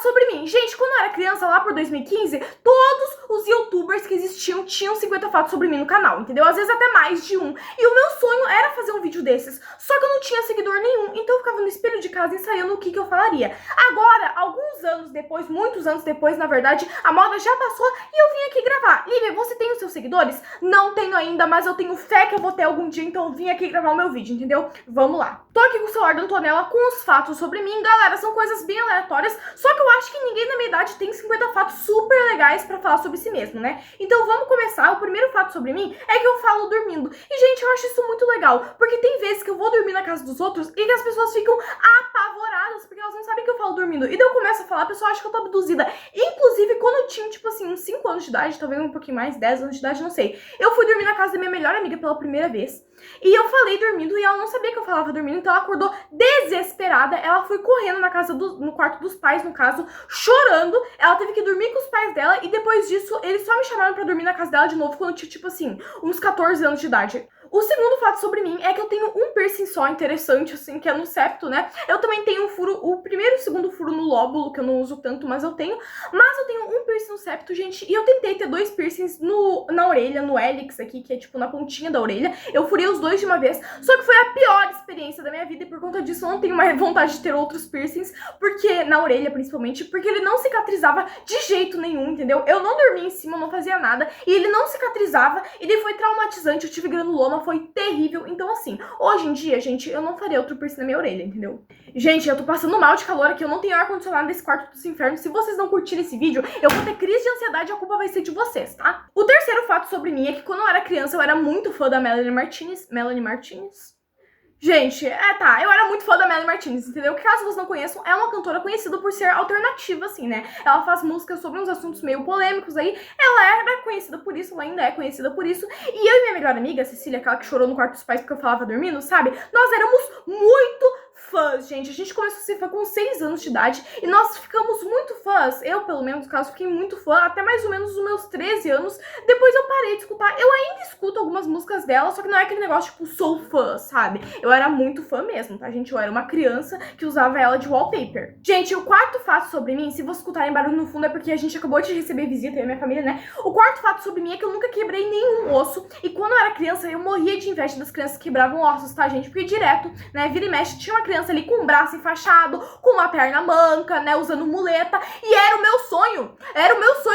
fato sobre mim. Gente, quando eu era criança, lá por 2015, todos os youtubers que existiam tinham 50 fatos sobre mim no canal, entendeu? Às vezes até mais de um. E o meu sonho era fazer um vídeo desses, só que eu não tinha seguidor nenhum, então eu ficava no espelho de casa ensaiando o que eu falaria. Agora, alguns anos depois, muitos anos depois, na verdade, a moda já passou e eu vim aqui gravar. Lívia, você tem os seus seguidores? Não tenho ainda, mas eu tenho fé que eu vou ter algum dia, então eu vim aqui gravar o meu vídeo, entendeu? Vamos lá. Tô aqui com o celular da Antonella com os fatos sobre mim. Galera, são coisas bem aleatórias, só que eu acho que ninguém na minha idade tem 50 fatos super legais pra falar sobre si mesmo, né? Então vamos começar. O primeiro fato sobre mim é que eu falo dormindo. E, gente, eu acho isso muito legal, porque tem vezes que eu vou dormir na casa dos outros e que as pessoas ficam apavoradas, porque elas não sabem que eu falo dormindo. E daí eu começo a falar, a pessoa acha que eu tô abduzida. Inclusive, quando eu tinha, tipo assim, uns 5 anos de idade, talvez um pouquinho mais, 10 anos de idade, não sei. Eu fui dormir na casa da minha melhor amiga pela primeira vez. E eu falei dormindo e ela não sabia que eu falava dormindo, então ela acordou desesperada. Ela foi correndo no quarto dos pais, no caso, chorando. Ela teve que dormir com os pais dela e depois disso, eles só me chamaram pra dormir na casa dela de novo quando eu tinha, tipo assim, uns 14 anos de idade. O segundo fato sobre mim é que eu tenho um piercing só interessante, assim, que é no septo, né? Eu também tenho um furo, o primeiro e o segundo furo no lóbulo, que eu não uso tanto, mas eu tenho. Mas eu tenho um piercing no septo, gente, e eu tentei ter 2 piercings na orelha, no hélix aqui, que é tipo na pontinha da orelha. Eu furei os 2 de uma vez, só que foi a pior experiência da minha vida e por conta disso eu não tenho mais vontade de ter outros piercings, porque na orelha principalmente, porque ele não cicatrizava de jeito nenhum, entendeu? Eu não dormia em cima, não fazia nada, e ele não cicatrizava, e daí foi traumatizante, eu tive granuloma, foi terrível. Então assim, hoje em dia, gente, eu não faria outro piercing na minha orelha, entendeu? Gente, eu tô passando mal de calor aqui, eu não tenho ar-condicionado nesse quarto dos infernos. Se vocês não curtirem esse vídeo, eu vou ter crise de ansiedade e a culpa vai ser de vocês, tá? O terceiro fato sobre mim é que quando eu era criança, eu era muito fã da Melanie Martinez. Melanie Martinez? Gente, eu era muito fã da Melanie Martinez, entendeu? Que caso vocês não conheçam, é uma cantora conhecida por ser alternativa, assim, né? Ela faz músicas sobre uns assuntos meio polêmicos aí, ela era conhecida por isso, ela ainda é conhecida por isso, e eu e minha melhor amiga, a Cecília, aquela que chorou no quarto dos pais porque eu falava dormindo, sabe? Nós éramos muito fãs, gente. A gente começou a ser fã com 6 anos de idade e nós ficamos muito fãs. Eu, pelo menos, no caso, fiquei muito fã até mais ou menos os meus 13 anos. Depois eu parei de escutar. Eu ainda escuto algumas músicas dela, só que não é aquele negócio tipo, sou fã, sabe? Eu era muito fã mesmo, tá, gente? Eu era uma criança que usava ela de wallpaper. Gente, o quarto fato sobre mim, se vocês escutarem barulho no fundo, é porque a gente acabou de receber visita, eu e minha família, né? O quarto fato sobre mim é que eu nunca quebrei nenhum osso. E quando eu era criança, eu morria de inveja das crianças que quebravam ossos, tá, gente? Porque direto, né, vira e mexe, tinha uma criança ali com um braço enfaixado, com uma perna manca, né, usando muleta, e era o meu sonho,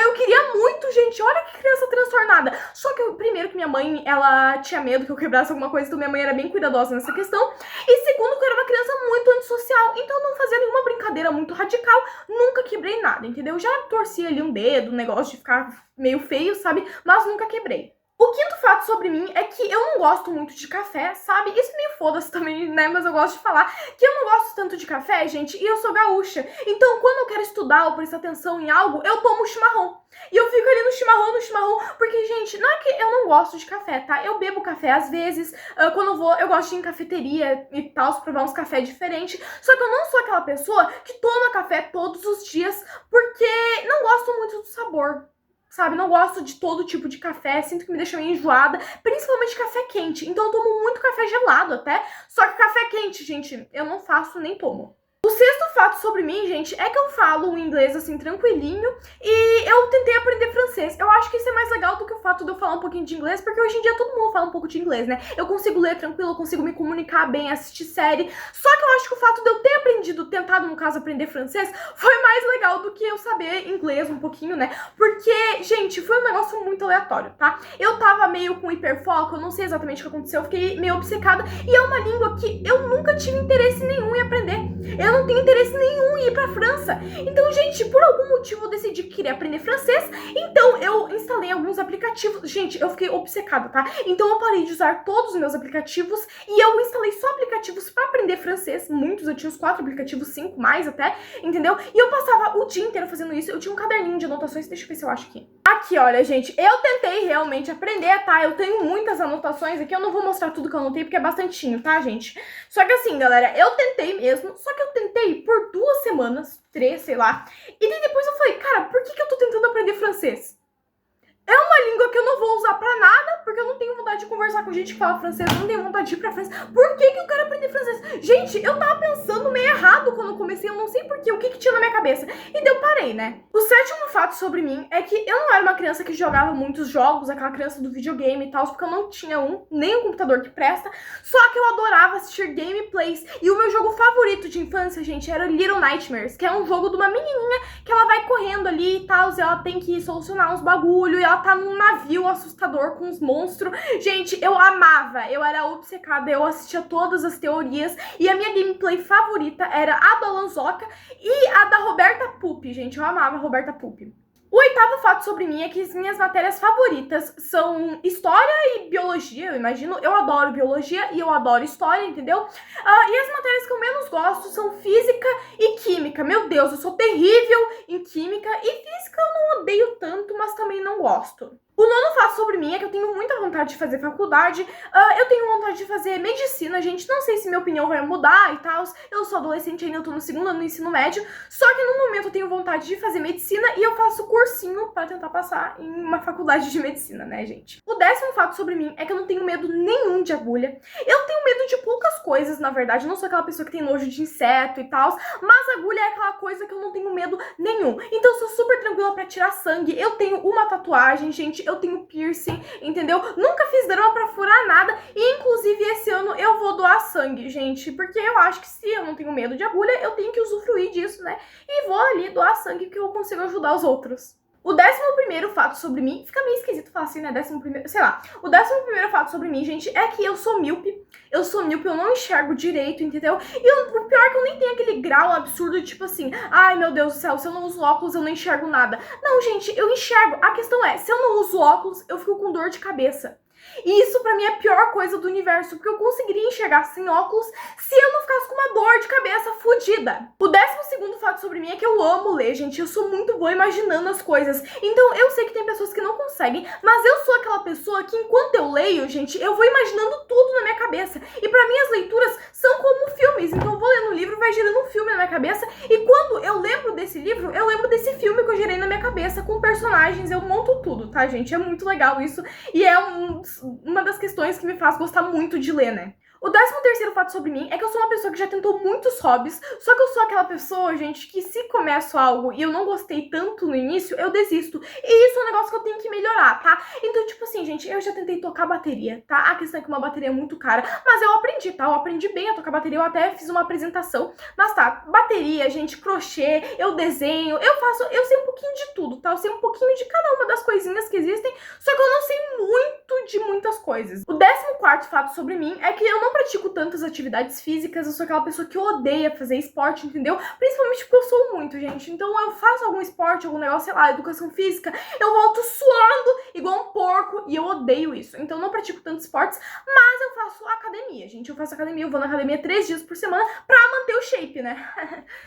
eu queria muito, gente, olha que criança transtornada. Só que primeiro que minha mãe, ela tinha medo que eu quebrasse alguma coisa, então minha mãe era bem cuidadosa nessa questão, e segundo que eu era uma criança muito antissocial, então eu não fazia nenhuma brincadeira muito radical, nunca quebrei nada, entendeu? Já torci ali um dedo, um negócio de ficar meio feio, sabe, mas nunca quebrei. O quinto fato sobre mim é que eu não gosto muito de café, sabe? Isso é meio foda-se também, né? Mas eu gosto de falar que eu não gosto tanto de café, gente, e eu sou gaúcha. Então, quando eu quero estudar ou prestar atenção em algo, eu tomo chimarrão. E eu fico ali no chimarrão, porque, gente, não é que eu não gosto de café, tá? Eu bebo café às vezes, quando eu vou, eu gosto de ir em cafeteria e tal, provar uns cafés diferentes. Só que eu não sou aquela pessoa que toma café todos os dias, porque não gosto muito do sabor. Sabe, não gosto de todo tipo de café, sinto que me deixa meio enjoada, principalmente café quente. Então eu tomo muito café gelado até, só que café quente, gente, eu não faço nem tomo. O sexto fato sobre mim, gente, é que eu falo o inglês, assim, tranquilinho, e eu tentei aprender francês. Eu acho que isso é mais legal do que o fato de eu falar um pouquinho de inglês, porque hoje em dia todo mundo fala um pouco de inglês, né? Eu consigo ler tranquilo, eu consigo me comunicar bem, assistir série. Só que eu acho que o fato de eu ter aprendido, tentado, no caso, aprender francês, foi mais legal do que eu saber inglês um pouquinho, né? Porque, gente, foi um negócio muito aleatório, tá? Eu tava meio com hiperfoco, eu não sei exatamente o que aconteceu, eu fiquei meio obcecada, e é uma língua que eu nunca tive interesse nenhum em aprender. Eu não tenho interesse nenhum em ir pra França. Então, gente, por algum motivo eu decidi que queria aprender francês. Então, eu instalei alguns aplicativos. Gente, eu fiquei obcecada, tá? Então, eu parei de usar todos os meus aplicativos e eu instalei só aplicativos pra aprender francês. Muitos, eu tinha uns 4 aplicativos, 5 mais até, entendeu? E eu passava o dia inteiro fazendo isso. Eu tinha um caderninho de anotações, deixa eu ver se eu acho aqui. Aqui, olha, gente, eu tentei realmente aprender, tá? Eu tenho muitas anotações aqui, eu não vou mostrar tudo que eu anotei, porque é bastantinho, tá, gente? Só que assim, galera, eu tentei mesmo, só que eu tentei por 2 semanas, 3, sei lá, e daí depois eu falei, cara, por que eu tô tentando aprender francês? É uma língua que eu não vou usar pra nada, porque eu não tenho vontade de conversar com gente que fala francês, eu não tenho vontade de ir pra França. Por que eu quero aprender francês? Gente, eu tava pensando meio errado quando eu comecei, eu não sei porquê, o que tinha na minha cabeça. E daí eu parei, né? O sétimo fato sobre mim é que eu não era uma criança que jogava muitos jogos, aquela criança do videogame e tal, porque eu não tinha nem um computador que presta, só que eu adorava assistir gameplays. E o meu jogo favorito de infância, gente, era Little Nightmares, que é um jogo de uma menininha que ela vai correndo ali e tal, e ela tem que solucionar uns bagulho, e ela tá num navio assustador com uns monstros. Gente, eu amava, eu era obcecada, eu assistia todas as teorias, e a minha gameplay favorita era a do Alanzoca e a da Roberta Pupi, gente, eu amava a Roberta Pupi. O oitavo fato sobre mim é que as minhas matérias favoritas são história e biologia, eu imagino. Eu adoro biologia e eu adoro história, entendeu? E as matérias que eu menos gosto são física e química. Meu Deus, eu sou terrível em química e física eu não odeio tanto, mas também não gosto. O nono fato sobre mim é que eu tenho muita vontade de fazer faculdade, eu tenho vontade de fazer medicina, gente, não sei se minha opinião vai mudar e tal, eu sou adolescente ainda, eu tô no segundo ano do ensino médio, só que no momento eu tenho vontade de fazer medicina e eu faço cursinho pra tentar passar em uma faculdade de medicina, né, gente? O décimo fato sobre mim é que eu não tenho medo nenhum de agulha, eu tenho medo de poucas coisas, na verdade, eu não sou aquela pessoa que tem nojo de inseto e tal, mas agulha é aquela coisa que eu não tenho medo nenhum, então eu sou super tranquila pra tirar sangue, eu tenho uma tatuagem, gente, eu tenho piercing, entendeu? Nunca fiz drama pra furar nada e inclusive esse ano eu vou doar sangue, gente, porque eu acho que se eu não tenho medo de agulha, eu tenho que usufruir disso, né? E vou ali doar sangue porque eu consigo ajudar os outros. O 11º fato sobre mim, fica meio esquisito falar assim, né, 11º, sei lá. O 11º fato sobre mim, gente, é que eu sou míope. Eu não enxergo direito, entendeu? E o pior é que eu nem tenho aquele grau absurdo, tipo assim, ai meu Deus do céu, se eu não uso óculos eu não enxergo nada. Não, gente, eu enxergo. A questão é, se eu não uso óculos, eu fico com dor de cabeça. E isso pra mim é a pior coisa do universo, porque eu conseguiria enxergar sem óculos se eu não ficasse com uma dor de cabeça fodida. O 12º fato sobre mim é que eu amo ler, gente. Eu sou muito boa imaginando as coisas. Então eu sei que tem pessoas que não conseguem, mas eu sou aquela pessoa que enquanto eu leio, gente, eu vou imaginando tudo na minha cabeça. E pra mim as leituras são como filmes. Então eu vou lendo um livro, vai gerando um filme na minha cabeça. E quando eu lembro desse livro, eu lembro desse filme que eu gerei na minha cabeça com personagens. Eu monto tudo, tá, gente? É muito legal isso. E é uma das questões que me faz gostar muito de ler, né? O 13º fato sobre mim é que eu sou uma pessoa que já tentou muitos hobbies, só que eu sou aquela pessoa, gente, que se começo algo e eu não gostei tanto no início, eu desisto. E isso é um negócio que eu tenho que melhorar, tá? Então, tipo assim, gente, eu já tentei tocar bateria, tá? A questão é que uma bateria é muito cara, mas eu aprendi, tá? Eu aprendi bem a tocar bateria, eu até fiz uma apresentação. Mas tá, bateria, gente, crochê, eu desenho, eu sei um pouquinho de tudo, tá? Eu sei um pouquinho de cada uma das coisinhas que existem, só que eu não sei muito de muitas coisas. O 14º fato sobre mim é que eu não pratico tantas atividades físicas, eu sou aquela pessoa que odeia fazer esporte, entendeu? Principalmente porque eu sou muito, gente. Então eu faço algum esporte, algum negócio, sei lá, educação física, eu volto suando igual um porco e eu odeio isso. Então eu não pratico tantos esportes, mas eu faço academia, gente. Eu faço academia, eu vou na academia 3 dias por semana pra manter o shape, né?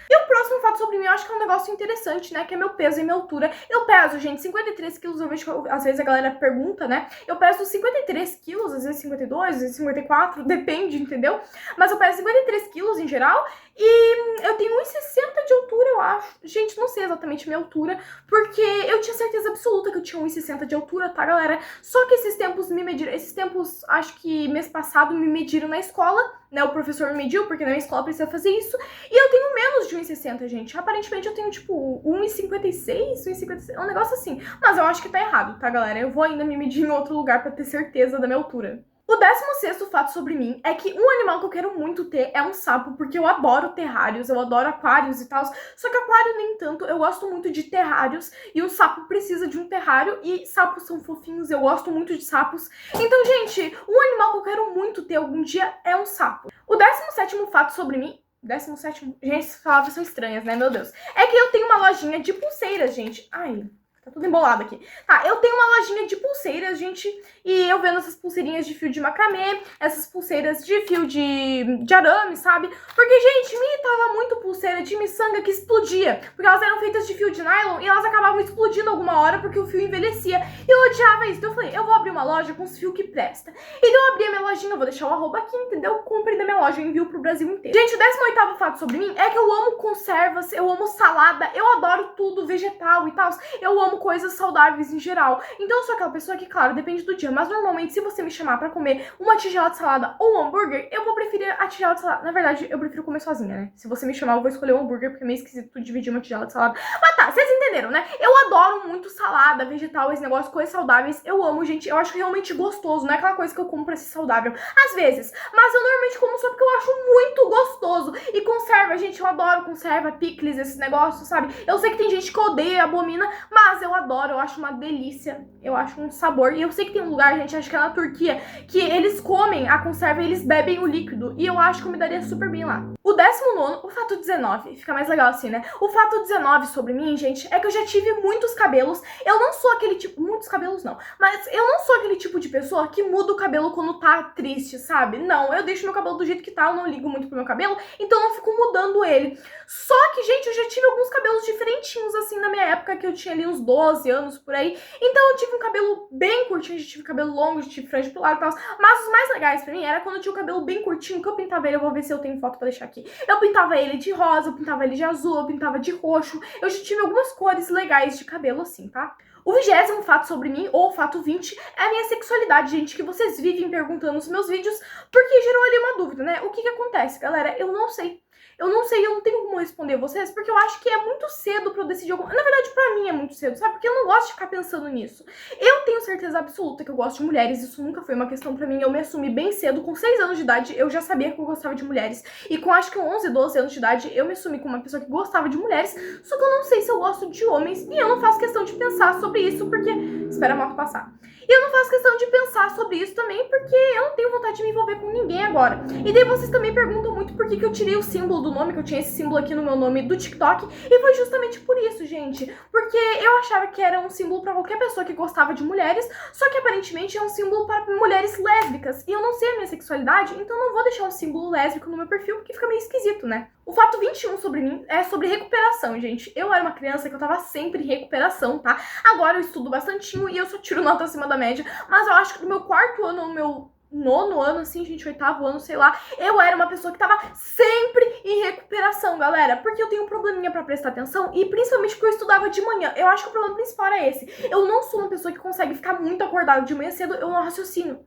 E o próximo fato sobre mim, eu acho que é um negócio interessante, né? Que é meu peso e minha altura. Eu peso, gente, 53 quilos, eu vejo que às vezes a galera pergunta, né? Eu peso 53 quilos, às vezes 52, às vezes 54, depende, entendeu? Mas eu peso 53 quilos em geral e eu tenho 1,60 de altura, eu acho. Gente, não sei exatamente a minha altura, porque eu tinha certeza absoluta que eu tinha 1,60 de altura, tá, galera? Só que esses tempos, acho que mês passado me mediram na escola, né? O professor me mediu, porque na minha escola precisa fazer isso, e eu tenho menos de 1,60, gente. Aparentemente eu tenho, tipo, 1,56, 1,56, um negócio assim. Mas eu acho que tá errado, tá, galera? Eu vou ainda me medir em outro lugar pra ter certeza da minha altura. O 16º fato sobre mim é que um animal que eu quero muito ter é um sapo, porque eu adoro terrários, eu adoro aquários e tal, só que aquário nem tanto, eu gosto muito de terrários e o sapo precisa de um terrário e sapos são fofinhos, eu gosto muito de sapos. Então, gente, um animal que eu quero muito ter algum dia é um sapo. O 17º fato sobre mim, 17º, gente, essas palavras são estranhas, né, meu Deus, é que eu tenho uma lojinha de pulseiras, gente. Ai, tá tudo embolado aqui. Tá, eu tenho uma lojinha de pulseiras, gente, e eu vendo essas pulseirinhas de fio de macramê, essas pulseiras de fio de arame, sabe? Porque, gente, me irritava muito pulseira de miçanga que explodia, porque elas eram feitas de fio de nylon e elas acabavam explodindo alguma hora porque o fio envelhecia. E eu odiava isso. Então eu falei, eu vou abrir uma loja com os fios que presta. Então eu abri a minha lojinha, eu vou deixar o arroba aqui, entendeu? Comprei da minha loja, eu envio pro Brasil inteiro. Gente, o 18º fato sobre mim é que eu amo conservas, eu amo salada, eu adoro tudo vegetal e tal. Eu amo amo coisas saudáveis em geral. Então eu sou aquela pessoa que, claro, depende do dia. Mas normalmente, se você me chamar pra comer uma tigela de salada ou um hambúrguer, eu vou preferir a tigela de salada. Na verdade, eu prefiro comer sozinha, né? Se você me chamar, eu vou escolher um hambúrguer, porque é meio esquisito dividir uma tigela de salada. Mas tá, vocês entenderam, né? Eu adoro muito salada, vegetal, esse negócio, coisas saudáveis. Eu amo, gente. Eu acho realmente gostoso. Não é aquela coisa que eu como pra ser saudável. Às vezes. Mas eu normalmente como só porque eu acho muito gostoso. E conserva, gente. Eu adoro conserva, picles, esses negócios, sabe? Eu sei que tem gente que odeia e abomina, mas eu adoro. Eu acho uma delícia. Eu acho um sabor. E eu sei que tem um lugar, gente, acho que é na Turquia, que eles comem a conserva e eles bebem o líquido. E eu acho que eu me daria super bem lá. O 19º, o fato 19. Fica mais legal assim, né? O fato 19 sobre mim, gente, é que eu já tive muitos cabelos. Eu não sou aquele tipo... Muitos cabelos não. Mas eu não sou aquele tipo de pessoa que muda o cabelo quando tá triste, sabe? Não, eu deixo meu cabelo do jeito que tá. Eu não ligo muito pro meu cabelo. Então eu não fico mudando ele. Só que, gente, eu já tive alguns cabelos diferentinhos, assim, na minha época, que eu tinha ali uns 12 anos, por aí. Então eu tive um cabelo bem curtinho, já tive cabelo longo, já tive franja pro lado e tal. Mas os mais legais pra mim era quando eu tinha o cabelo bem curtinho, que eu pintava ele. Eu vou ver se eu tenho foto pra deixar aqui. Eu pintava ele de rosa, eu pintava ele de azul, eu pintava de roxo. Eu já tive algumas cores legais de cabelo assim, tá? O 20º fato sobre mim, ou fato 20, é a minha sexualidade, gente, que vocês vivem perguntando nos meus vídeos, porque gerou ali uma dúvida, né? O que que acontece, galera? Eu não sei. Eu não tenho como responder vocês, porque eu acho que é muito cedo pra eu decidir alguma... Na verdade, pra mim é muito cedo, sabe? Porque eu não gosto de ficar pensando nisso. Eu tenho certeza absoluta que eu gosto de mulheres, isso nunca foi uma questão pra mim. Eu me assumi bem cedo, com 6 anos de idade, eu já sabia que eu gostava de mulheres. E com acho que 11, 12 anos de idade, eu me assumi como uma pessoa que gostava de mulheres, só que eu não sei se eu gosto de homens, e eu não faço questão de pensar sobre isso, porque... Espera a moto passar. E eu não faço questão de pensar sobre isso também, porque eu não tenho vontade de me envolver com ninguém agora. E daí vocês também perguntam muito por que eu tirei o símbolo do nome, que eu tinha esse símbolo aqui no meu nome do TikTok, e foi justamente por isso, gente. Porque eu achava que era um símbolo pra qualquer pessoa que gostava de mulheres, só que aparentemente é um símbolo para mulheres lésbicas. E eu não sei a minha sexualidade, então eu não vou deixar um símbolo lésbico no meu perfil, porque fica meio esquisito, né? O fato 21 sobre mim é sobre recuperação, gente. Eu era uma criança que eu tava sempre em recuperação, tá? Agora eu estudo bastantinho e eu só tiro nota acima da média, mas eu acho que no meu 4º ano, no meu 9º ano, assim, gente, 8º ano, sei lá, eu era uma pessoa que tava sempre em recuperação, galera, porque eu tenho um probleminha pra prestar atenção e principalmente porque eu estudava de manhã. Eu acho que o problema principal era esse. Eu não sou uma pessoa que consegue ficar muito acordada de manhã cedo, eu não raciocino.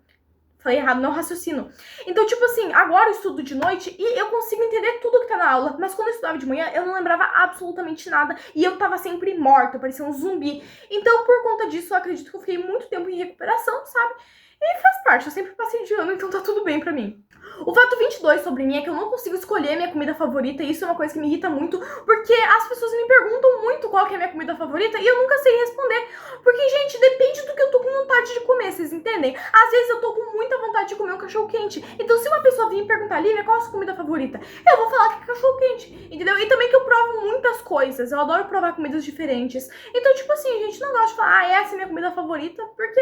Falei errado, não raciocino. Então, tipo assim, agora eu estudo de noite e eu consigo entender tudo que tá na aula. Mas quando eu estudava de manhã, eu não lembrava absolutamente nada. E eu tava sempre morta, eu parecia um zumbi. Então, por conta disso, eu acredito que eu fiquei muito tempo em recuperação, sabe? E faz parte, eu sempre passei de ano, então tá tudo bem pra mim. O fato 22 sobre mim é que eu não consigo escolher minha comida favorita, e isso é uma coisa que me irrita muito, porque as pessoas me perguntam muito qual que é a minha comida favorita, e eu nunca sei responder. Porque, gente, depende do que eu tô com vontade de comer, vocês entendem? Às vezes eu tô com muita vontade de comer um cachorro-quente. Então, se uma pessoa vir me perguntar, Lívia, qual é a sua comida favorita? Eu vou falar que é cachorro-quente, entendeu? E também que eu provo muitas coisas, eu adoro provar comidas diferentes. Então, tipo assim, gente, não gosto de falar, ah, essa é a minha comida favorita, porque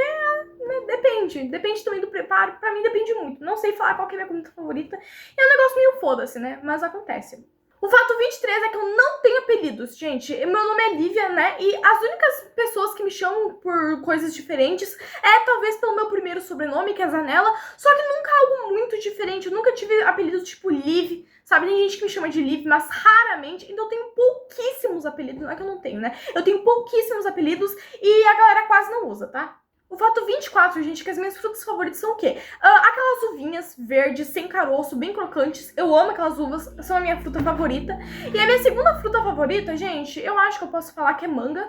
né, depende também do preparo. Pra mim depende muito. Não sei falar qual que é a minha comida favorita. É um negócio meio foda-se, né? Mas acontece. O fato 23 é que eu não tenho apelidos, gente. Meu nome é Lívia, né? E as únicas pessoas que me chamam por coisas diferentes é talvez pelo meu primeiro sobrenome, que é Zanella. Só que nunca algo muito diferente. Eu nunca tive apelidos tipo Liv, sabe? Tem gente que me chama de Liv, mas raramente. Então eu tenho pouquíssimos apelidos. Não é que eu não tenho, né? Eu tenho pouquíssimos apelidos e a galera quase não usa, tá? O fato 24, gente, que as minhas frutas favoritas são o quê? Aquelas uvinhas verdes, sem caroço, bem crocantes. Eu amo aquelas uvas, são a minha fruta favorita. E a minha segunda fruta favorita, gente, eu acho que eu posso falar que é manga.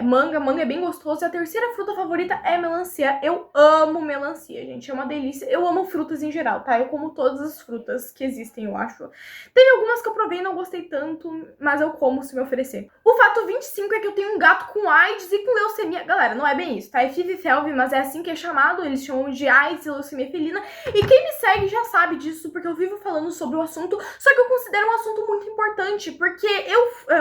Manga é bem gostoso. E a terceira fruta favorita é melancia. Eu amo melancia, gente, é uma delícia. Eu amo frutas em geral, tá? Eu como todas as frutas que existem, eu acho. Teve algumas que eu provei e não gostei tanto, mas eu como se me oferecer. O fato 25 é que eu tenho um gato com AIDS e com leucemia. Galera, não é bem isso, tá? É FIV-FeLV, mas é assim que é chamado. Eles chamam de AIDS e leucemia felina. E quem me segue já sabe disso, porque eu vivo falando sobre o assunto. Só que eu considero um assunto muito importante, porque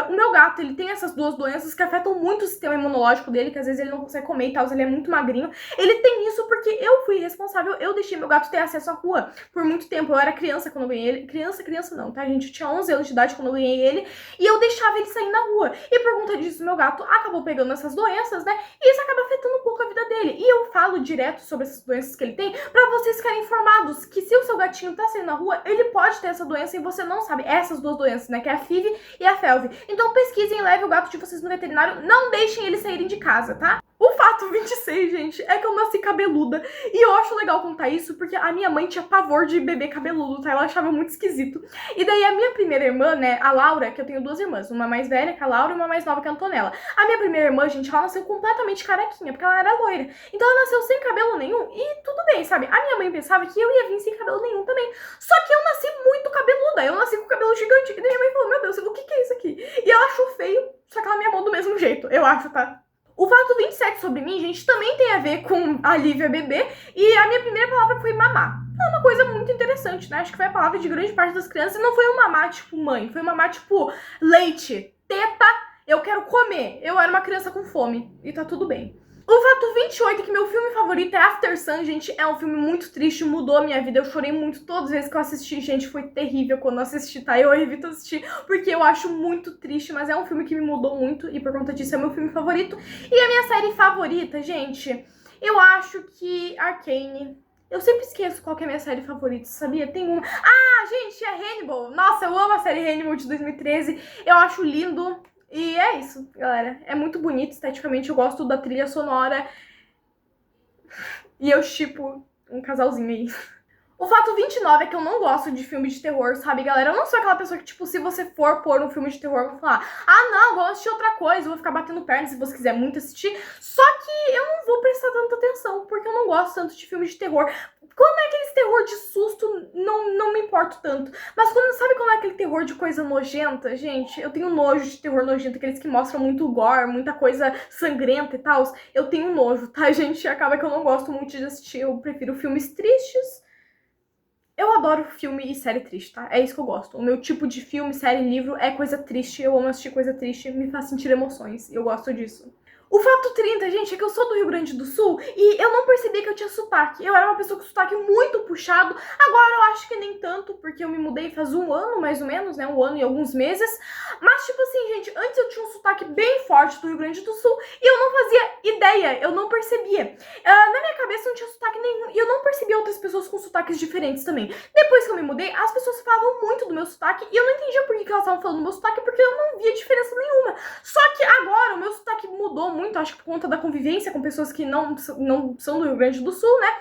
o meu gato, ele tem essas duas doenças que afetam muito o sistema imunológico dele, que às vezes ele não consegue comer e tal, ele é muito magrinho. Ele tem isso porque eu fui responsável, eu deixei meu gato ter acesso à rua por muito tempo. Eu era criança quando eu ganhei ele. Criança não, tá, gente? Eu tinha 11 anos de idade quando eu ganhei ele. E eu deixava ele sair na rua. E por conta disso, meu gato acabou pegando essas doenças, né? E isso acaba afetando um pouco a vida dele. E eu falo direto sobre essas doenças que ele tem pra vocês ficarem informados que se o seu gatinho tá saindo na rua, ele pode ter essa doença e você não sabe. Essas duas doenças, né? Que é a FIV e a FeLV. Então pesquisa pesquisem e levem o gato de vocês no veterinário. Não deixem eles saírem de casa, tá? O fato 26, gente, é que eu nasci cabeluda. E eu acho legal contar isso porque a minha mãe tinha pavor de bebê cabeludo, tá? Ela achava muito esquisito. E daí a minha primeira irmã, né, a Laura, que eu tenho duas irmãs, uma mais velha que a Laura e uma mais nova que a Antonella. A minha primeira irmã, gente, ela nasceu completamente carequinha, porque ela era loira. Então ela nasceu sem cabelo nenhum e tudo bem, sabe? A minha mãe pensava que eu ia vir sem cabelo nenhum também. Só que eu nasci muito cabeluda, eu nasci com cabelo gigante. E daí minha mãe falou, meu Deus, o que é isso aqui? E ela achou feio, só que ela me amou do mesmo jeito, eu acho, tá? O fato 27 sobre mim, gente, também tem a ver com a Lívia bebê. E a minha primeira palavra foi mamar. É uma coisa muito interessante, né? Acho que foi a palavra de grande parte das crianças. E não foi um mamar tipo mãe, foi um mamar tipo leite, teta, eu quero comer. Eu era uma criança com fome e tá tudo bem. O fato 28 é que meu filme favorito é After Sun, gente. É um filme muito triste, mudou a minha vida. Eu chorei muito todas as vezes que eu assisti. Gente, foi terrível quando eu assisti, tá? Eu evito assistir porque eu acho muito triste, mas é um filme que me mudou muito e por conta disso é meu filme favorito. E a minha série favorita, gente, eu acho que Arcane. Eu sempre esqueço qual que é a minha série favorita, sabia? Tem uma... Ah, gente, é Hannibal. Nossa, eu amo a série Hannibal de 2013. Eu acho lindo. E é isso, galera. É muito bonito esteticamente, eu gosto da trilha sonora. E eu shippo um casalzinho aí. O fato 29 é que eu não gosto de filme de terror, sabe, galera? Eu não sou aquela pessoa que, tipo, se você for pôr um filme de terror, eu vou falar, ah, não, vou assistir outra coisa, eu vou ficar batendo perna se você quiser muito assistir. Só que eu não vou prestar tanta atenção, porque eu não gosto tanto de filme de terror. Quando é aquele terror de susto, não me importo tanto. Mas sabe quando é aquele terror de coisa nojenta? Gente, eu tenho nojo de terror nojento, aqueles que mostram muito gore, muita coisa sangrenta e tal. Eu tenho nojo, tá, gente? Acaba que eu não gosto muito de assistir, eu prefiro filmes tristes. Eu adoro filme e série triste, tá? É isso que eu gosto. O meu tipo de filme, série, livro é coisa triste. Eu amo assistir coisa triste, me faz sentir emoções. Eu gosto disso. O fato 30, gente, é que eu sou do Rio Grande do Sul e eu não percebi que eu tinha sotaque. Eu era uma pessoa com sotaque muito puxado. Agora eu acho que nem tanto, porque eu me mudei faz um ano, mais ou menos, né? Um ano e alguns meses. Mas, tipo assim, gente, antes eu tinha um sotaque bem forte do Rio Grande do Sul e eu não fazia ideia, eu não percebia. Na minha cabeça não tinha sotaque nenhum e eu não percebia outras pessoas com sotaques diferentes também. Depois que eu me mudei, as pessoas falavam muito do meu sotaque e eu não entendia por que elas estavam falando do meu sotaque, porque eu não via diferença nenhuma. Só que agora o meu sotaque mudou muito, acho que por conta da convivência com pessoas que não são do Rio Grande do Sul, né?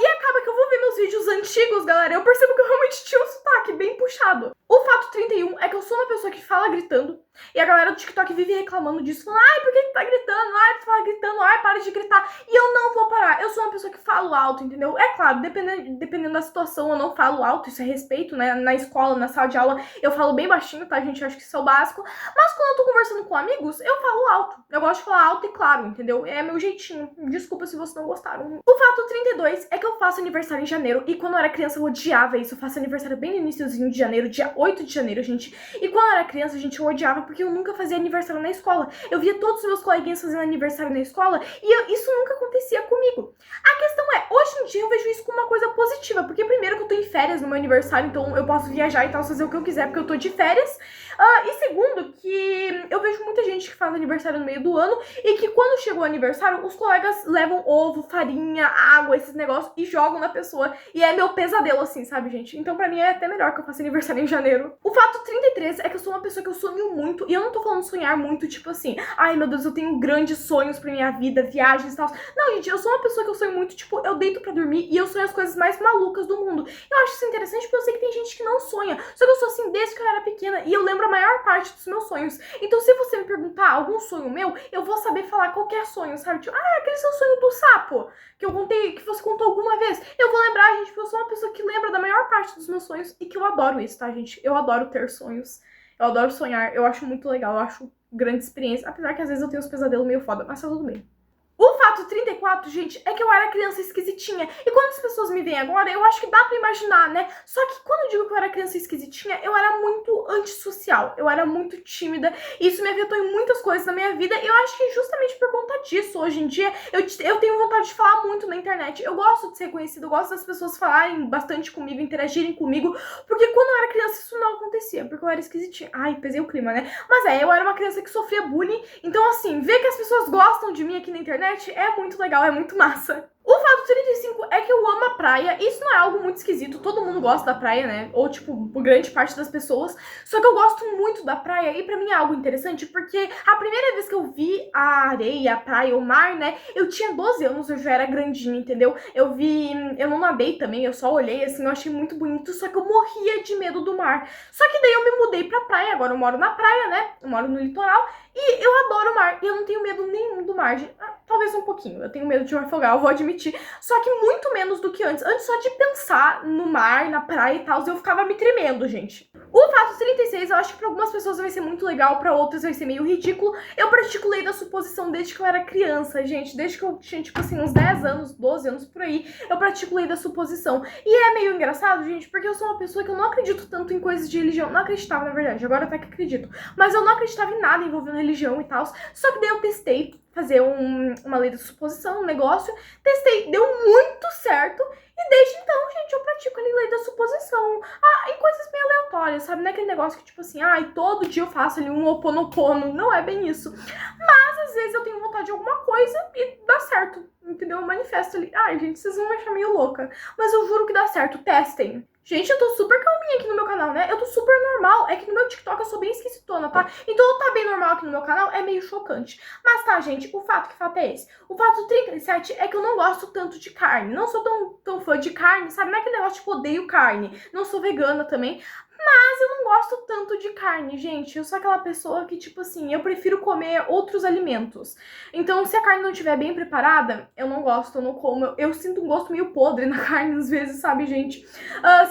E acaba que eu vou ver meus vídeos antigos, galera, eu percebo que eu realmente tinha um sotaque bem puxado. O fato 31 é que eu sou uma pessoa que fala gritando, e a galera do TikTok vive reclamando disso, falando, ai, por que tu tá gritando? Ai, tu fala gritando, ai, para de gritar. E eu não vou parar, eu sou uma pessoa que falo alto, entendeu? É claro, dependendo da situação, eu não falo alto, isso é respeito, né? Na escola, na sala de aula, eu falo bem baixinho, tá, gente? Eu acho que isso é o básico. Mas quando eu tô conversando com amigos, eu falo alto. Eu gosto de falar alto e claro, entendeu? É meu jeitinho. Desculpa se vocês não gostaram. O fato 32 é que eu faço aniversário em janeiro, e quando eu era criança eu odiava isso. Eu faço aniversário bem no iniciozinho de janeiro, dia 8 de janeiro, gente. E quando eu era criança, gente, eu odiava porque eu nunca fazia aniversário na escola. Eu via todos os meus coleguinhas fazendo aniversário na escola e isso nunca acontecia comigo. A questão é, hoje em dia eu vejo isso como uma coisa positiva, porque primeiro que eu tô em férias no meu aniversário, então eu posso viajar e tal, fazer o que eu quiser, porque eu tô de férias. E segundo, que eu vejo muita gente que faz aniversário no meio do ano e que quando chegou o aniversário, os colegas levam ovo, farinha, água, esses negócios e jogam na pessoa. E é meu pesadelo, assim, sabe, gente? Então pra mim é até melhor que eu faça aniversário em janeiro. O fato 33 é que eu sou uma pessoa que eu sonho muito, e eu não tô falando sonhar muito, tipo assim, ai meu Deus, eu tenho grandes sonhos pra minha vida, viagens e tal. Não, gente, eu sou uma pessoa que eu sonho muito, tipo, eu deito pra dormir e eu sonho as coisas mais malucas do mundo. Eu acho isso interessante porque eu sei que tem gente que não sonha, só que eu sou assim desde que eu era pequena e eu lembro a maior parte dos meus sonhos. Então se você me perguntar algum sonho meu, eu vou saber falar qualquer sonho, sabe? Tipo, aquele seu sonho do sapo, que eu contei, que você contou alguma vez. Eu vou lembrar, gente, porque eu sou uma pessoa que lembra da maior parte dos meus sonhos e que eu adoro isso, tá, gente? Eu adoro ter sonhos. Eu adoro sonhar, eu acho muito legal, eu acho grande experiência, apesar que às vezes eu tenho uns pesadelos meio foda, mas tá tudo bem. O fato 34, gente, é que eu era criança esquisitinha. E quando as pessoas me veem agora, eu acho que dá pra imaginar, né? Só que quando eu digo que eu era criança esquisitinha, eu era muito antissocial. Eu era muito tímida. E isso me afetou em muitas coisas na minha vida. E eu acho que justamente por conta disso, hoje em dia, eu tenho vontade de falar muito na internet. Eu gosto de ser conhecida, eu gosto das pessoas falarem bastante comigo, interagirem comigo. Porque quando eu era criança, isso não acontecia. Porque eu era esquisitinha. Ai, pesei o clima, né? Mas eu era uma criança que sofria bullying. Então, assim, ver que as pessoas gostam de mim aqui na internet é muito legal, é muito massa. O fato 35 é que eu amo a praia. Isso não é algo muito esquisito, todo mundo gosta da praia, né? Ou, tipo, grande parte das pessoas. Só que eu gosto muito da praia e pra mim é algo interessante porque a primeira vez que eu vi a areia, a praia, o mar, né? Eu tinha 12 anos, eu já era grandinha, entendeu? Eu não nadei também, eu só olhei, assim, eu achei muito bonito. Só que eu morria de medo do mar. Só que daí eu me mudei pra praia, agora eu moro na praia, né? Eu moro no litoral. E eu adoro o mar, e eu não tenho medo nenhum do mar, gente. Talvez um pouquinho, eu tenho medo de me afogar, eu vou admitir. Só que muito menos do que antes. Antes só de pensar no mar, na praia e tal, eu ficava me tremendo, gente. O fato 36, eu acho que pra algumas pessoas vai ser muito legal, pra outras vai ser meio ridículo. Eu pratico lei da suposição desde que eu era criança, gente. Desde que eu tinha, tipo assim, uns 10 anos, 12 anos por aí, eu pratico lei da suposição. E é meio engraçado, gente, porque eu sou uma pessoa que eu não acredito tanto em coisas de religião. Não acreditava, na verdade, agora até que acredito. Mas eu não acreditava em nada envolvendo religião e tal. Só que daí eu testei fazer uma lei da suposição, um negócio. Testei, deu muito certo. E desde então, gente, eu pratico a lei da suposição. Em coisas meio aleatórias, sabe? Não é aquele negócio que, tipo assim, todo dia eu faço ali um oponopono. Não é bem isso. Mas, às vezes, eu tenho vontade de alguma coisa e dá certo, entendeu? Eu manifesto ali. Gente, vocês vão me achar meio louca. Mas eu juro que dá certo. Testem. Gente, eu tô super calminha aqui no meu canal, né? Eu tô super normal. É que no meu TikTok eu sou bem esquisitona, tá? Então eu tá bem normal aqui no meu canal é meio chocante. Mas tá, gente, que fato é esse? O fato 37 é que eu não gosto tanto de carne. Não sou tão fã de carne, sabe? Não é aquele negócio tipo, odeio carne. Não sou vegana também. Mas eu não gosto tanto de carne, gente. Eu sou aquela pessoa que, tipo assim, eu prefiro comer outros alimentos. Então, se a carne não estiver bem preparada, eu não gosto, eu não como. Eu sinto um gosto meio podre na carne às vezes, sabe, gente?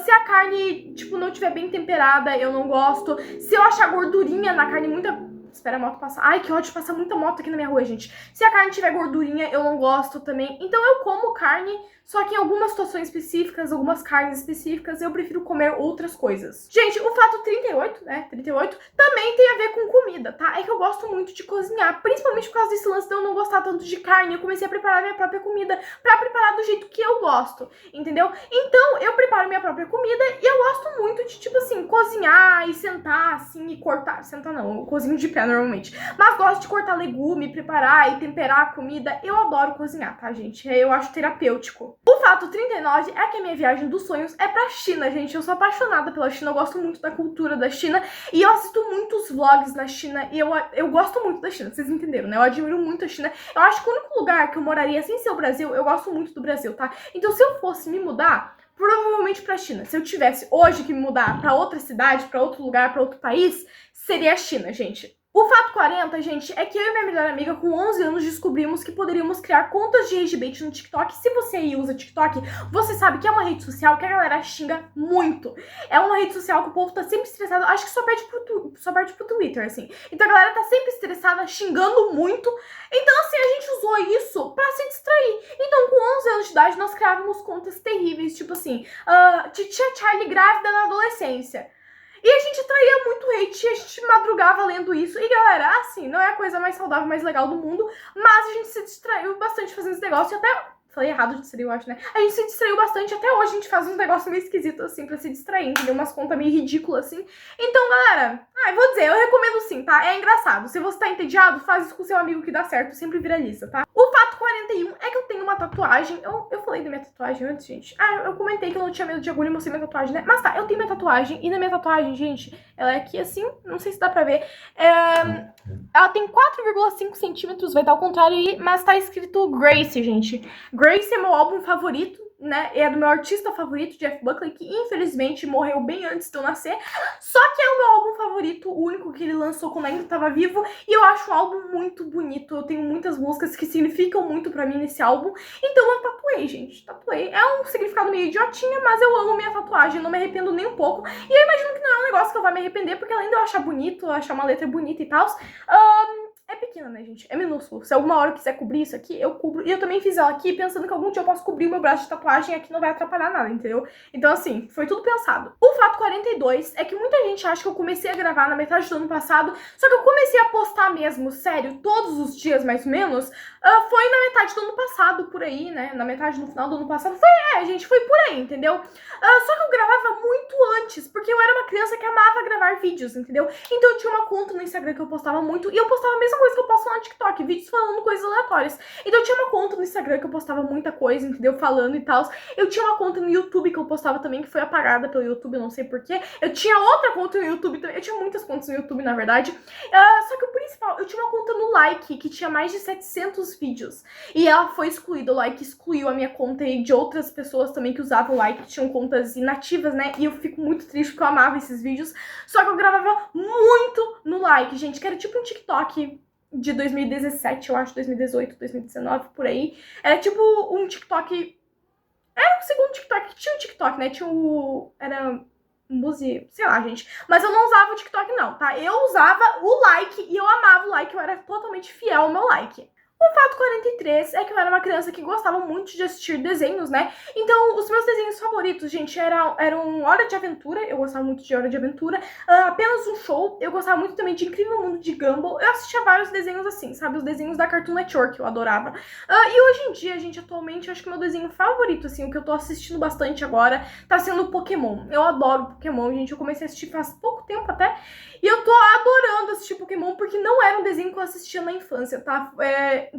Se a carne, tipo, não estiver bem temperada, eu não gosto. Se eu achar gordurinha na carne, muita... Espera a moto passar. Ai, que ódio, passa muita moto aqui na minha rua, gente. Se a carne tiver gordurinha, eu não gosto também. Então eu como carne, só que em algumas situações específicas, algumas carnes específicas, eu prefiro comer outras coisas. Gente, o fato 38, né, 38, também tem a ver com comida, tá? É que eu gosto muito de cozinhar, principalmente por causa desse lance de eu não gostar tanto de carne. Eu comecei a preparar minha própria comida pra preparar do jeito que eu gosto, entendeu? Então, eu preparo minha própria comida e eu gosto muito de, tipo assim, cozinhar e sentar, assim, e cortar. Sentar não, eu cozinho de pé normalmente. Mas gosto de cortar legume, preparar e temperar a comida. Eu adoro cozinhar, tá, gente? Eu acho terapêutico. O fato 39 é que a minha viagem dos sonhos é pra China, gente. Eu sou apaixonada pela China, eu gosto muito da cultura da China. E eu assisto muitos vlogs na China e eu gosto muito da China, vocês entenderam, né? Eu admiro muito a China. Eu acho que o único lugar que eu moraria sem ser o Brasil, eu gosto muito do Brasil, tá? Então se eu fosse me mudar, provavelmente pra China. Se eu tivesse hoje que me mudar pra outra cidade, pra outro lugar, pra outro país, seria a China, gente. O fato 40, gente, é que eu e minha melhor amiga, com 11 anos, descobrimos que poderíamos criar contas de ragebait no TikTok. Se você aí usa TikTok, você sabe que é uma rede social que a galera xinga muito. É uma rede social que o povo tá sempre estressado. Acho que só perde pro Twitter, assim. Então a galera tá sempre estressada, xingando muito. Então, assim, a gente usou isso pra se distrair. Então, com 11 anos de idade, nós criávamos contas terríveis, tipo assim, Titia Charlie grávida na adolescência. E a gente atraía muito hate, a gente madrugava lendo isso. E galera, assim, não é a coisa mais saudável, mais legal do mundo, mas a gente se distraiu bastante fazendo esse negócio e até... Falei errado de distrair, eu acho, né? A gente se distraiu bastante, até hoje a gente faz uns negócios meio esquisitos, assim, pra se distrair, entendeu? Umas contas meio ridículas, assim. Então, galera, vou dizer, eu recomendo sim, tá? É engraçado. Se você tá entediado, faz isso com seu amigo que dá certo, sempre viraliza, tá? O fato 41 é que eu tenho uma tatuagem. Eu falei da minha tatuagem antes, gente. Eu comentei que eu não tinha medo de agulha e mostrei minha tatuagem, né? Mas tá, eu tenho minha tatuagem, e na minha tatuagem, gente, ela é aqui assim, não sei se dá pra ver. Ela tem 4,5 centímetros, vai dar ao contrário aí, mas tá escrito Grace, gente. Grace é meu álbum favorito, né? É do meu artista favorito, Jeff Buckley, que infelizmente morreu bem antes de eu nascer. Só que é o meu álbum favorito, o único que ele lançou quando ainda estava vivo. E eu acho um álbum muito bonito. Eu tenho muitas músicas que significam muito pra mim nesse álbum. Então eu tatuei, gente. Tatuei. É um significado meio idiotinha, mas eu amo minha tatuagem. Eu não me arrependo nem um pouco. E eu imagino que não é um negócio que eu vou me arrepender, porque além de eu achar bonito, eu achar uma letra bonita e tal, é pequena, né, gente? É minúsculo. Se alguma hora eu quiser cobrir isso aqui, eu cubro. E eu também fiz ela aqui pensando que algum dia eu posso cobrir o meu braço de tatuagem e aqui não vai atrapalhar nada, entendeu? Então, assim, foi tudo pensado. O fato 42 é que muita gente acha que eu comecei a gravar na metade do ano passado, só que eu comecei a postar mesmo, sério, todos os dias, mais ou menos, foi na metade do ano passado, por aí, né? Na metade, no final do ano passado. Gente, foi por aí, entendeu? Só que eu gravava muito antes, porque eu era uma criança que amava gravar vídeos, entendeu? Então eu tinha uma conta no Instagram que eu postava muito, e eu postava a mesma coisa que eu posto lá no TikTok, vídeos falando coisas aleatórias. Então eu tinha uma conta no Instagram que eu postava muita coisa, entendeu? Falando e tal. Eu tinha uma conta no YouTube que eu postava também, que foi apagada pelo YouTube, não sei porquê. Eu tinha outra conta no YouTube também. Eu tinha muitas contas no YouTube, na verdade. Só que o principal, eu tinha uma conta no Like, que tinha mais de 700 vídeos. E ela foi excluída. O Like excluiu a minha conta e de outras pessoas também que usavam o Like, que tinham contas inativas, né? E eu fico muito triste porque eu amava esses vídeos. Só que eu gravava muito no Like, gente, que era tipo um TikTok de 2017, eu acho, 2018, 2019, por aí. Era tipo um TikTok... Era o segundo TikTok, tinha um TikTok, né? Tinha o... Era... Muse, sei lá, gente. Mas eu não usava o TikTok, não, tá? Eu usava o Like e eu amava o Like, eu era totalmente fiel ao meu Like. O fato 43 é que eu era uma criança que gostava muito de assistir desenhos, né? Então, os meus desenhos favoritos, gente, eram Hora de Aventura, eu gostava muito de Hora de Aventura, Apenas um Show, eu gostava muito também de Incrível Mundo de Gumball, eu assistia vários desenhos assim, sabe? Os desenhos da Cartoon Network, eu adorava. E hoje em dia, gente, atualmente, eu acho que meu desenho favorito, assim, o que eu tô assistindo bastante agora, tá sendo o Pokémon. Eu adoro Pokémon, gente, eu comecei a assistir faz pouco tempo até, e eu tô adorando assistir Pokémon, porque não era um desenho que eu assistia na infância, tá?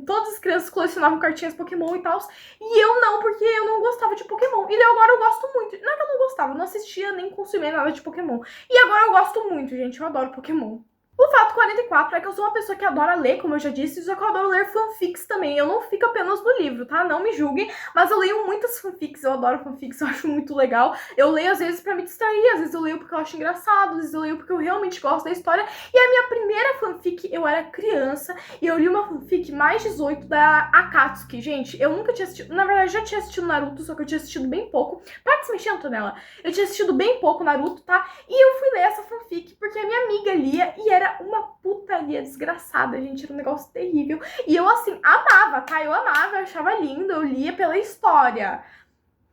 Todas as crianças colecionavam cartinhas Pokémon e tal, e eu não, porque eu não gostava de Pokémon. E agora eu gosto muito. Não é que eu não gostava, eu não assistia nem consumia nada de Pokémon. E agora eu gosto muito, gente, eu adoro Pokémon. O fato 44 é que eu sou uma pessoa que adora ler, como eu já disse, só que eu adoro ler fanfics também. Eu não fico apenas no livro, tá? Não me julguem, mas eu leio muitas fanfics, eu adoro fanfics, eu acho muito legal. Eu leio às vezes pra me distrair, às vezes eu leio porque eu acho engraçado, às vezes eu leio porque eu realmente gosto da história. E a minha primeira fanfic, eu era criança, e eu li uma fanfic mais 18 da Akatsuki. Gente, eu nunca tinha assistido, na verdade já tinha assistido Naruto, só que eu tinha assistido bem pouco. Para de se mexer, Antonella. Eu tinha assistido bem pouco Naruto, tá? E eu fui ler essa fanfic porque a minha amiga lia e era uma putaria desgraçada, gente, era um negócio terrível. E eu, assim, amava, tá? Eu amava, eu achava lindo, eu lia pela história.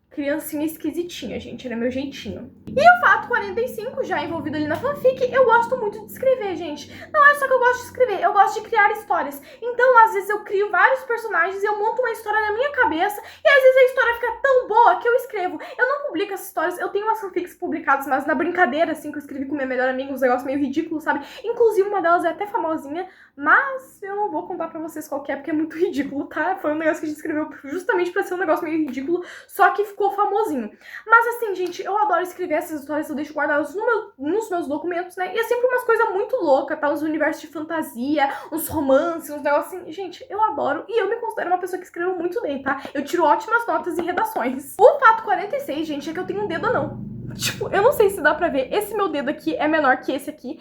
Criancinha esquisitinha, gente, era meu jeitinho. E o fato 45, já envolvido ali na fanfic, eu gosto muito de escrever, gente. Não é só que eu gosto de escrever, eu gosto de criar histórias. Então, às vezes, eu crio vários personagens, eu monto uma história na minha cabeça, e às vezes a história fica tão boa que eu escrevo. Eu não publico essas histórias, eu tenho umas fanfics publicadas, mas na brincadeira, assim, que eu escrevi com minha melhor amiga, uns negócios meio ridículos, sabe? Inclusive, uma delas é até famosinha, mas eu não vou contar pra vocês qual que é, porque é muito ridículo, tá? Foi um negócio que a gente escreveu justamente pra ser um negócio meio ridículo, só que ficou famosinho. Mas assim, gente, eu adoro escrever essas histórias, eu deixo guardadas nos meus documentos, né? E é sempre umas coisas muito loucas, tá? Uns universos de fantasia, uns romances, uns negócios assim. Gente, eu adoro e eu me considero uma pessoa que escreveu muito bem, tá? Eu tiro ótimas notas em redações. O fato 46, gente, é que eu tenho um dedo anão. Tipo, eu não sei se dá pra ver. Esse meu dedo aqui é menor que esse aqui.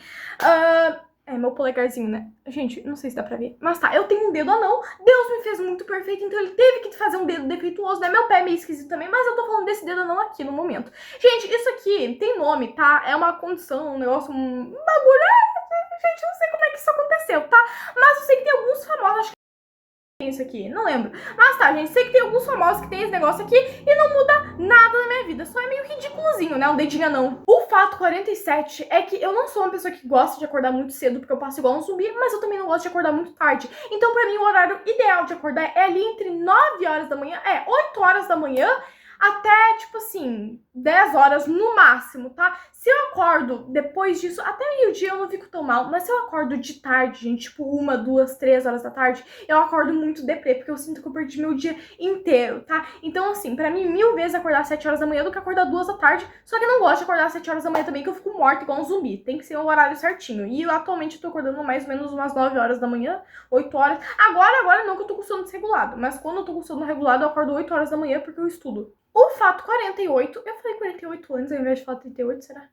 É, meu polegarzinho, né? Gente, não sei se dá pra ver. Mas tá, eu tenho um dedo anão. Deus me fez muito perfeito, então ele teve que fazer um dedo defeituoso, né? Meu pé é meio esquisito também, mas eu tô falando desse dedo anão aqui no momento. Gente, isso aqui tem nome, tá? É uma condição, um negócio, um bagulho. Gente, eu não sei como é que isso aconteceu, tá? Mas eu sei que tem alguns famosos, acho que tem isso aqui, não lembro. Mas tá, gente, sei que tem alguns famosos que tem esse negócio aqui e não muda nada na minha vida. Só é meio ridículozinho, né? Um dedinho anão. O fato 47 é que eu não sou uma pessoa que gosta de acordar muito cedo, porque eu passo igual um zumbi, mas eu também não gosto de acordar muito tarde. Então, pra mim, o horário ideal de acordar é ali entre 9 horas da manhã, 8 horas da manhã, até, tipo assim, 10 horas no máximo, tá? Se eu acordo depois disso, até meio-dia eu não fico tão mal, mas se eu acordo de tarde, gente, tipo 1, 2, 3 horas da tarde, eu acordo muito deprê, porque eu sinto que eu perdi meu dia inteiro, tá? Então, assim, pra mim, 1000 vezes acordar às 7 horas da manhã do que acordar 2 da tarde, só que eu não gosto de acordar às 7 horas da manhã também, que eu fico morta igual um zumbi, tem que ser o horário certinho. E eu, atualmente, eu tô acordando mais ou menos umas 9 horas da manhã, 8 horas. Agora não, que eu tô com sono desregulado, mas quando eu tô com sono regulado, eu acordo 8 horas da manhã porque eu estudo. O fato 48, eu falei 48 anos ao invés de falar 38, será?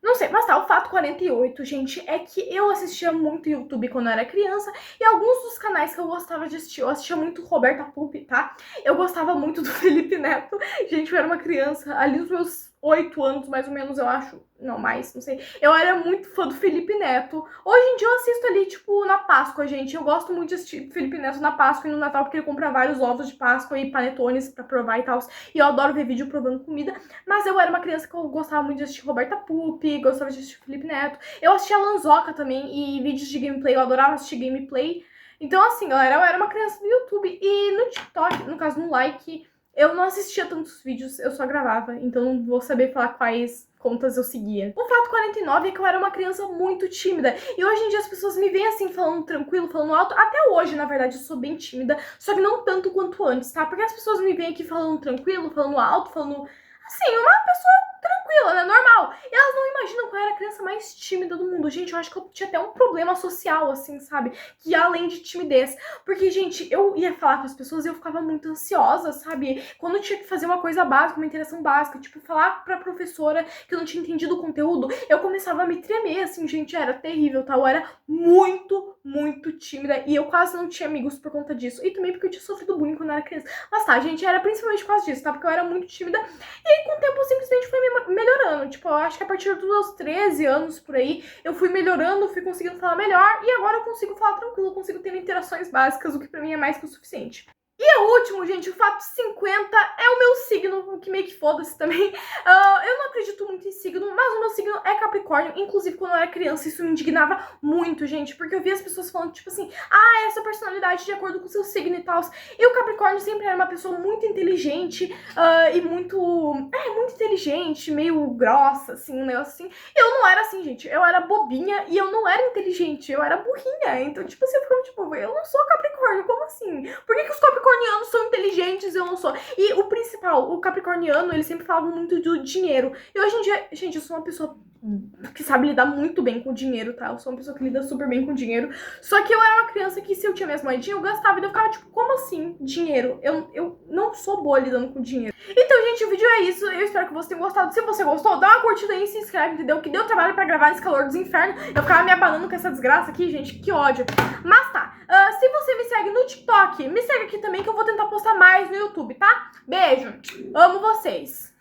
Não sei, mas tá, o fato 48, gente, é que eu assistia muito YouTube quando eu era criança e alguns dos canais que eu gostava de assistir, eu assistia muito Roberta Pupi, tá? Eu gostava muito do Felipe Neto, gente, eu era uma criança, ali nos meus 8 anos, mais ou menos, eu acho, não mais, não sei, eu era muito fã do Felipe Neto. Hoje em dia eu assisto ali, tipo, na Páscoa, gente, eu gosto muito de assistir Felipe Neto na Páscoa e no Natal, porque ele compra vários ovos de Páscoa e panetones pra provar e tal, e eu adoro ver vídeo provando comida, mas eu era uma criança que eu gostava muito de assistir Roberta Pupi, gostava de assistir Felipe Neto, eu assistia Lanzoca também, e vídeos de gameplay, eu adorava assistir gameplay. Então, assim, galera, eu era uma criança do YouTube, e no TikTok, no caso no Like, eu não assistia tantos vídeos, eu só gravava, então não vou saber falar contas eu seguia. O fato 49 é que eu era uma criança muito tímida. E hoje em dia as pessoas me veem assim, falando tranquilo, falando alto. Até hoje, na verdade, eu sou bem tímida. Só que não tanto quanto antes, tá? Porque as pessoas me veem aqui falando tranquilo, falando alto, falando... Assim, uma pessoa tranquila, né? Normal. E elas não imaginam qual era a criança mais tímida do mundo. Gente, eu acho que eu tinha até um problema social, assim, sabe? Que além de timidez. Porque, gente, eu ia falar com as pessoas e eu ficava muito ansiosa, sabe? Quando eu tinha que fazer uma coisa básica, uma interação básica, tipo, falar pra professora que eu não tinha entendido o conteúdo, eu começava a me tremer, assim, gente, era terrível, tá? Eu era muito tímida e eu quase não tinha amigos por conta disso. E também porque eu tinha sofrido bullying quando eu era criança. Mas tá, gente, era principalmente por causa disso, tá? Porque eu era muito tímida e aí com o tempo simplesmente foi melhorando. Tipo, eu acho que a partir dos meus 13 anos por aí, eu fui melhorando, fui conseguindo falar melhor e agora eu consigo falar tranquilo, eu consigo ter interações básicas, o que pra mim é mais que o suficiente. E o último, gente, o fato 50 é o meu signo, o que meio que foda-se também. Eu não acredito muito em signo, mas o meu signo é Capricórnio. Inclusive, quando eu era criança, isso me indignava muito, gente. Porque eu via as pessoas falando, tipo assim, essa personalidade de acordo com o seu signo e tal. E o Capricórnio sempre era uma pessoa muito inteligente e muito inteligente, meio grossa, assim, um negócio assim. Eu não era assim, gente. Eu era bobinha e eu não era inteligente, eu era burrinha. Então, tipo assim, eu ficava tipo, eu não sou Capricórnio, como assim? Por que os capricornianos são inteligentes e eu não sou? E o principal, o capricorniano, ele sempre falava muito do dinheiro. E hoje em dia, gente, eu sou uma pessoa que sabe lidar muito bem com o dinheiro, tá? Eu sou uma pessoa que lida super bem com o dinheiro. Só que eu era uma criança que, se eu tinha minhas moedinhas, eu gastava e eu ficava tipo, como assim? Dinheiro? Eu não sou boa lidando com dinheiro. Então, gente, o vídeo é isso. Eu espero que vocês tenham gostado. Se você gostou, dá uma curtida aí, se inscreve, entendeu? Que deu trabalho pra gravar nesse calor dos infernos. Eu ficava me abanando com essa desgraça aqui, gente. Que ódio. Mas tá. Se você me segue no TikTok, me segue aqui também que eu vou tentar postar mais no YouTube, tá? Beijo. Amo vocês.